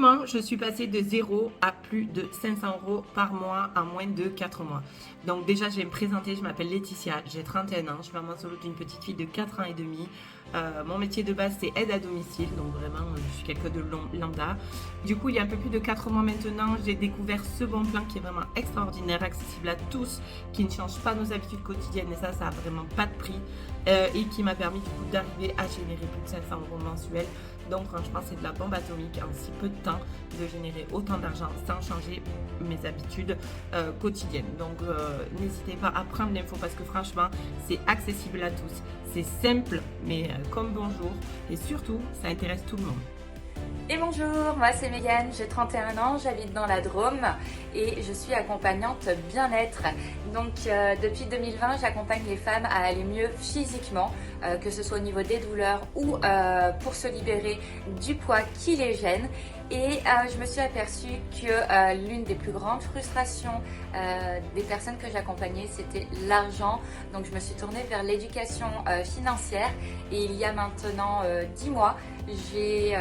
comment je suis passée de 0 à plus de 500 euros par mois en moins de 4 mois. Donc déjà, je vais me présenter, je m'appelle Laetitia, j'ai 31 ans, je suis maman solo d'une petite fille de 4 ans et demi. Mon métier de base, c'est aide à domicile, donc vraiment, je suis quelqu'un de lambda. Du coup, il y a un peu plus de 4 mois maintenant, j'ai découvert ce bon plan qui est vraiment extraordinaire, accessible à tous, qui ne change pas nos habitudes quotidiennes, et ça a vraiment pas de prix, et qui m'a permis du coup d'arriver à générer plus de 500 euros mensuels. Donc franchement, c'est de la bombe atomique en si peu de temps de générer autant d'argent sans changer mes habitudes quotidiennes. Donc n'hésitez pas à prendre l'info parce que franchement, c'est accessible à tous. C'est simple, mais comme bonjour. Et surtout, ça intéresse tout le monde. Et bonjour, moi c'est Mégane, j'ai 31 ans, j'habite dans la Drôme et je suis accompagnante bien-être. Donc depuis 2020, j'accompagne les femmes à aller mieux physiquement, que ce soit au niveau des douleurs ou pour se libérer du poids qui les gêne. Et je me suis aperçue que l'une des plus grandes frustrations des personnes que j'accompagnais, c'était l'argent. Donc je me suis tournée vers l'éducation financière et il y a maintenant 10 mois, j'ai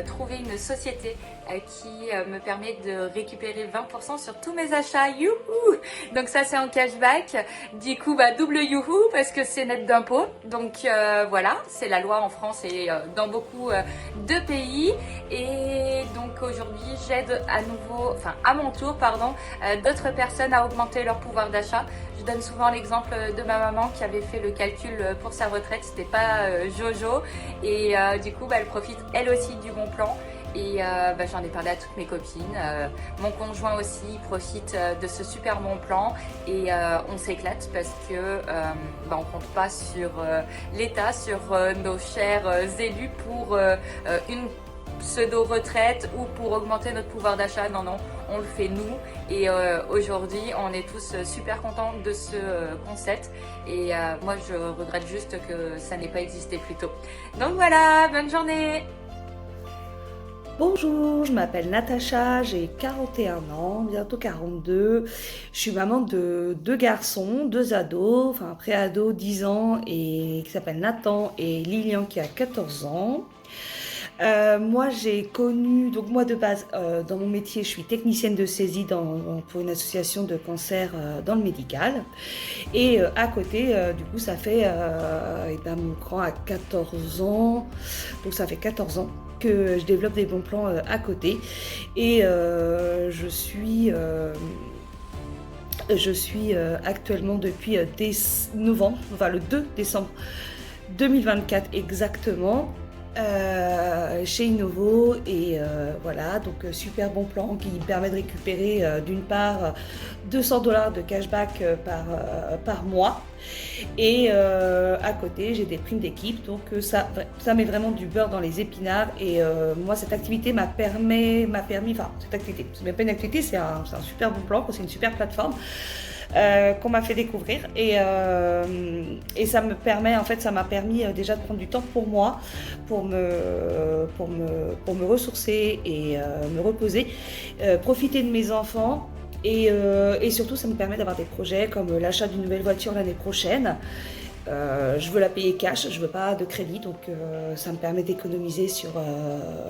trouvé une société qui me permet de récupérer 20% sur tous mes achats. Youhou! Donc ça c'est en cashback. Du coup double youhou parce que c'est net d'impôts. Donc voilà, c'est la loi en France et dans beaucoup de pays. Et donc aujourd'hui j'aide à mon tour d'autres personnes à augmenter leur pouvoir d'achat. Je donne souvent l'exemple de ma maman qui avait fait le calcul pour sa retraite, c'était pas Jojo, et du coup elle profite elle aussi du bon plan. Et j'en ai parlé à toutes mes copines. Mon conjoint aussi profite de ce super bon plan et on s'éclate parce que on compte pas sur l'État, sur nos chers élus pour une pseudo-retraite ou pour augmenter notre pouvoir d'achat. Non, on le fait nous. Et aujourd'hui, on est tous super contents de ce concept. Et moi, je regrette juste que ça n'ait pas existé plus tôt. Donc voilà, bonne journée! Bonjour, je m'appelle Natacha, j'ai 41 ans, bientôt 42. Je suis maman de deux garçons, deux ados, enfin pré-ados 10 ans et qui s'appellent Nathan et Lilian qui a 14 ans. Moi j'ai connu, donc moi de base dans mon métier je suis technicienne de saisie pour une association de cancer dans le médical et à côté du coup ça fait mon grand a 14 ans, donc ça fait 14 ans que je développe des bons plans à côté et je suis actuellement depuis novembre, enfin le 2 décembre 2024 exactement, chez Innovo et voilà, donc super bon plan qui permet de récupérer d'une part 200 $ de cashback par mois et à côté j'ai des primes d'équipe, donc ça met vraiment du beurre dans les épinards et moi cette activité m'a permis, enfin cette activité, c'est même pas une activité, c'est un super bon plan, c'est une super plateforme qu'on m'a fait découvrir et ça me permet, en fait ça m'a permis déjà de prendre du temps pour moi, pour me ressourcer et me reposer, profiter de mes enfants et surtout ça me permet d'avoir des projets comme l'achat d'une nouvelle voiture l'année prochaine. Je veux la payer cash, je veux pas de crédit, donc ça me permet d'économiser sur,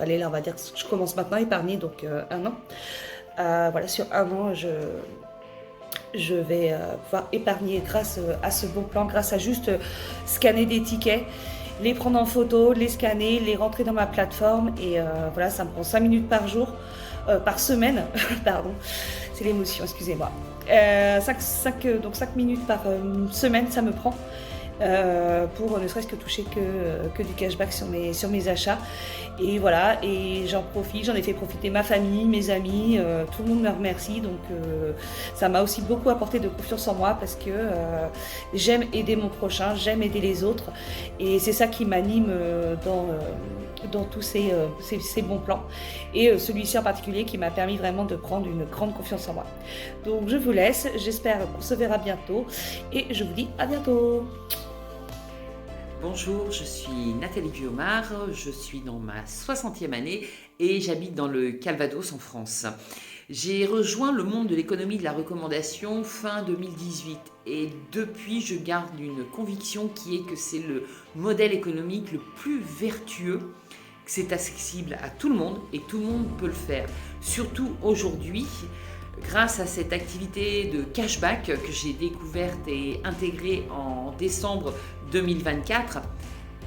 allez là on va dire que je commence maintenant à épargner, donc un an. Voilà, sur un an je vais pouvoir épargner grâce à ce bon plan, grâce à juste scanner des tickets, les prendre en photo, les scanner, les rentrer dans ma plateforme et voilà, ça me prend 5 minutes par jour, par semaine, pardon, c'est l'émotion, excusez-moi. 5 minutes par semaine ça me prend pour ne serait-ce que toucher que du cashback sur mes achats. Et voilà, et j'en ai fait profiter ma famille, mes amis, tout le monde me remercie, donc ça m'a aussi beaucoup apporté de confiance en moi parce que j'aime aider mon prochain, j'aime aider les autres et c'est ça qui m'anime dans tous ces bons plans et celui-ci en particulier qui m'a permis vraiment de prendre une grande confiance en moi. Donc je vous laisse, j'espère qu'on se verra bientôt et je vous dis à bientôt. Bonjour, je suis Nathalie Guillaumard, je suis dans ma 60e année et j'habite dans le Calvados en France. J'ai rejoint le monde de l'économie de la recommandation fin 2018 et depuis je garde une conviction qui est que c'est le modèle économique le plus vertueux c'est accessible à tout le monde et tout le monde peut le faire. Surtout aujourd'hui, grâce à cette activité de cashback que j'ai découverte et intégrée en décembre 2024,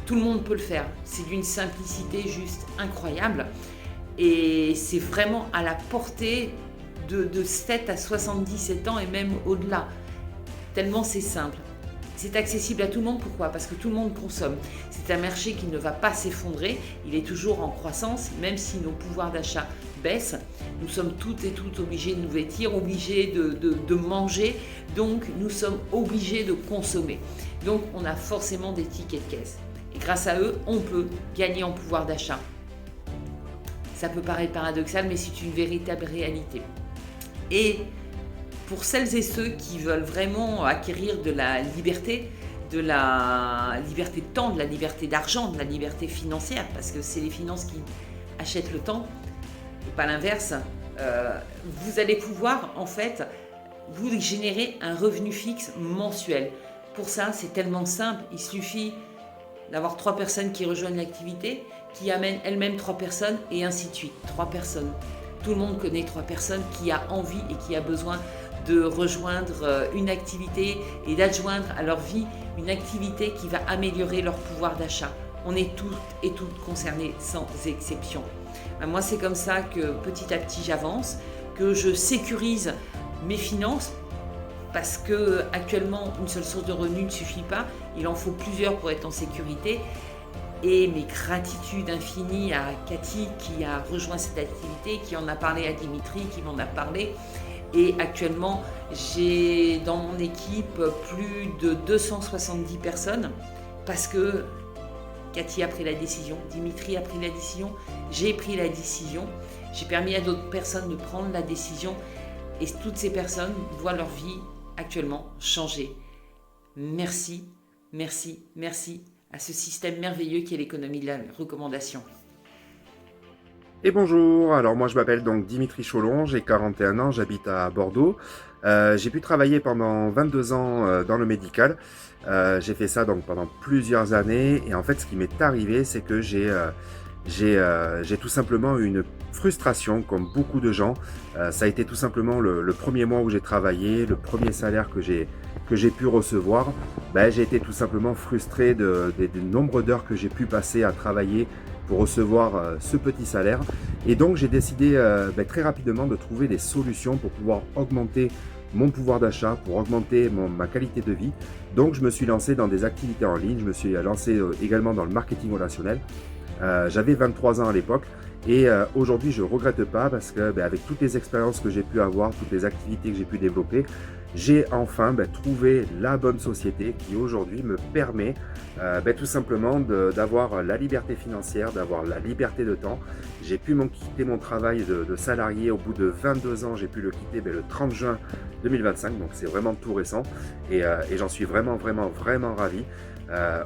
tout le monde peut le faire. C'est d'une simplicité juste incroyable et c'est vraiment à la portée de 7 à 77 ans et même au-delà. Tellement c'est simple. C'est accessible à tout le monde, pourquoi? Parce que tout le monde consomme. C'est un marché qui ne va pas s'effondrer, il est toujours en croissance, même si nos pouvoirs d'achat baissent. Nous sommes toutes et toutes obligés de nous vêtir, obligés de manger, donc nous sommes obligés de consommer. Donc on a forcément des tickets de caisse. Et grâce à eux, on peut gagner en pouvoir d'achat. Ça peut paraître paradoxal, mais c'est une véritable réalité. Et pour celles et ceux qui veulent vraiment acquérir de la liberté de temps, de la liberté d'argent, de la liberté financière, parce que c'est les finances qui achètent le temps, et pas l'inverse, vous allez pouvoir en fait vous générer un revenu fixe mensuel. Pour ça, c'est tellement simple, il suffit d'avoir 3 personnes qui rejoignent l'activité, qui amènent elles-mêmes 3 personnes, et ainsi de suite. 3 personnes. Tout le monde connaît 3 personnes qui a envie et qui a besoin de rejoindre une activité et d'adjoindre à leur vie une activité qui va améliorer leur pouvoir d'achat. On est toutes et toutes concernées sans exception. Moi, c'est comme ça que petit à petit j'avance, que je sécurise mes finances, parce que actuellement une seule source de revenus ne suffit pas, il en faut plusieurs pour être en sécurité. Et mes gratitudes infinies à Cathy qui a rejoint cette activité, qui en a parlé à Dimitri, qui m'en a parlé. Et actuellement, j'ai dans mon équipe plus de 270 personnes parce que Cathy a pris la décision, Dimitri a pris la décision, j'ai pris la décision, j'ai permis à d'autres personnes de prendre la décision et toutes ces personnes voient leur vie actuellement changer. Merci, merci, merci à ce système merveilleux qui est l'économie de la recommandation. Et bonjour, alors moi je m'appelle donc Dimitri Cholon, j'ai 41 ans, j'habite à Bordeaux. J'ai pu travailler pendant 22 ans dans le médical. J'ai fait ça donc pendant plusieurs années et en fait ce qui m'est arrivé c'est que j'ai tout simplement eu une frustration comme beaucoup de gens. Ça a été tout simplement le premier mois où j'ai travaillé, le premier salaire que j'ai pu recevoir. J'ai été tout simplement frustré des nombres d'heures que j'ai pu passer à travailler pour recevoir ce petit salaire. Et donc j'ai décidé très rapidement de trouver des solutions pour pouvoir augmenter mon pouvoir d'achat, pour augmenter ma qualité de vie. Donc je me suis lancé dans des activités en ligne, je me suis lancé également dans le marketing relationnel. J'avais 23 ans à l'époque et aujourd'hui je ne regrette pas parce que avec toutes les expériences que j'ai pu avoir, toutes les activités que j'ai pu développer, j'ai enfin trouvé la bonne société qui aujourd'hui me permet tout simplement d'avoir la liberté financière, d'avoir la liberté de temps. J'ai pu quitter mon travail de salarié au bout de 22 ans, j'ai pu le quitter le 30 juin 2025, donc c'est vraiment tout récent et j'en suis vraiment ravi.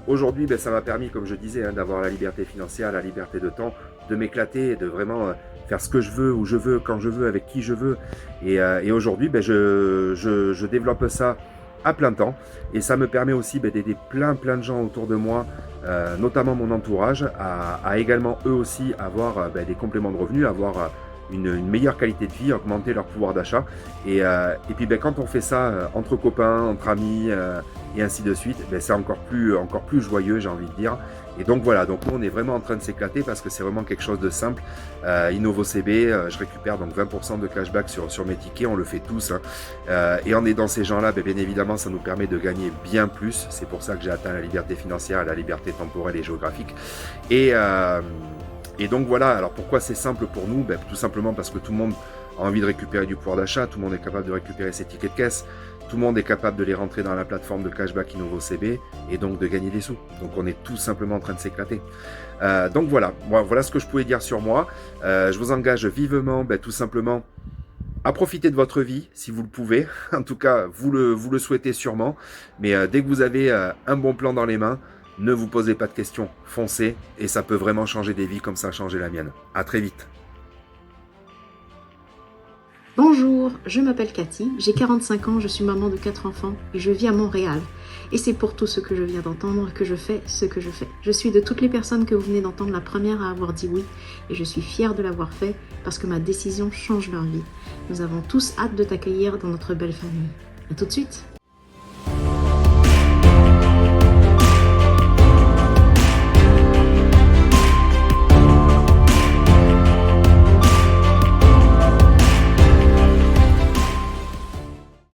Aujourd'hui, ça m'a permis, comme je disais, d'avoir la liberté financière, la liberté de temps, de m'éclater, de vraiment faire ce que je veux, où je veux, quand je veux, avec qui je veux. Et aujourd'hui, je développe ça à plein temps. Et ça me permet aussi d'aider plein de gens autour de moi, notamment mon entourage, à également eux aussi avoir des compléments de revenus, avoir une meilleure qualité de vie, augmenter leur pouvoir d'achat. Et puis quand on fait ça entre copains, entre amis et ainsi de suite, c'est encore plus joyeux, j'ai envie de dire. Et donc voilà, donc nous on est vraiment en train de s'éclater parce que c'est vraiment quelque chose de simple. InnovoCB, je récupère donc 20% de cashback sur mes tickets, on le fait tous. Et en aidant ces gens-là, bien évidemment, ça nous permet de gagner bien plus. C'est pour ça que j'ai atteint la liberté financière, la liberté temporelle et géographique. Et donc voilà, alors pourquoi c'est simple pour nous? Tout simplement parce que tout le monde a envie de récupérer du pouvoir d'achat, tout le monde est capable de récupérer ses tickets de caisse, tout le monde est capable de les rentrer dans la plateforme de cashback InnovoCB et donc de gagner des sous. Donc on est tout simplement en train de s'éclater. Donc voilà, voilà ce que je pouvais dire sur moi. Je vous engage vivement, tout simplement, à profiter de votre vie si vous le pouvez. En tout cas, vous le souhaitez sûrement. Mais dès que vous avez un bon plan dans les mains, ne vous posez pas de questions, foncez et ça peut vraiment changer des vies comme ça a changé la mienne. À très vite. Bonjour, je m'appelle Cathy, j'ai 45 ans, je suis maman de 4 enfants et je vis à Montréal. Et c'est pour tout ce que je viens d'entendre que je fais ce que je fais. Je suis de toutes les personnes que vous venez d'entendre la première à avoir dit oui et je suis fière de l'avoir fait parce que ma décision change leur vie. Nous avons tous hâte de t'accueillir dans notre belle famille. À tout de suite!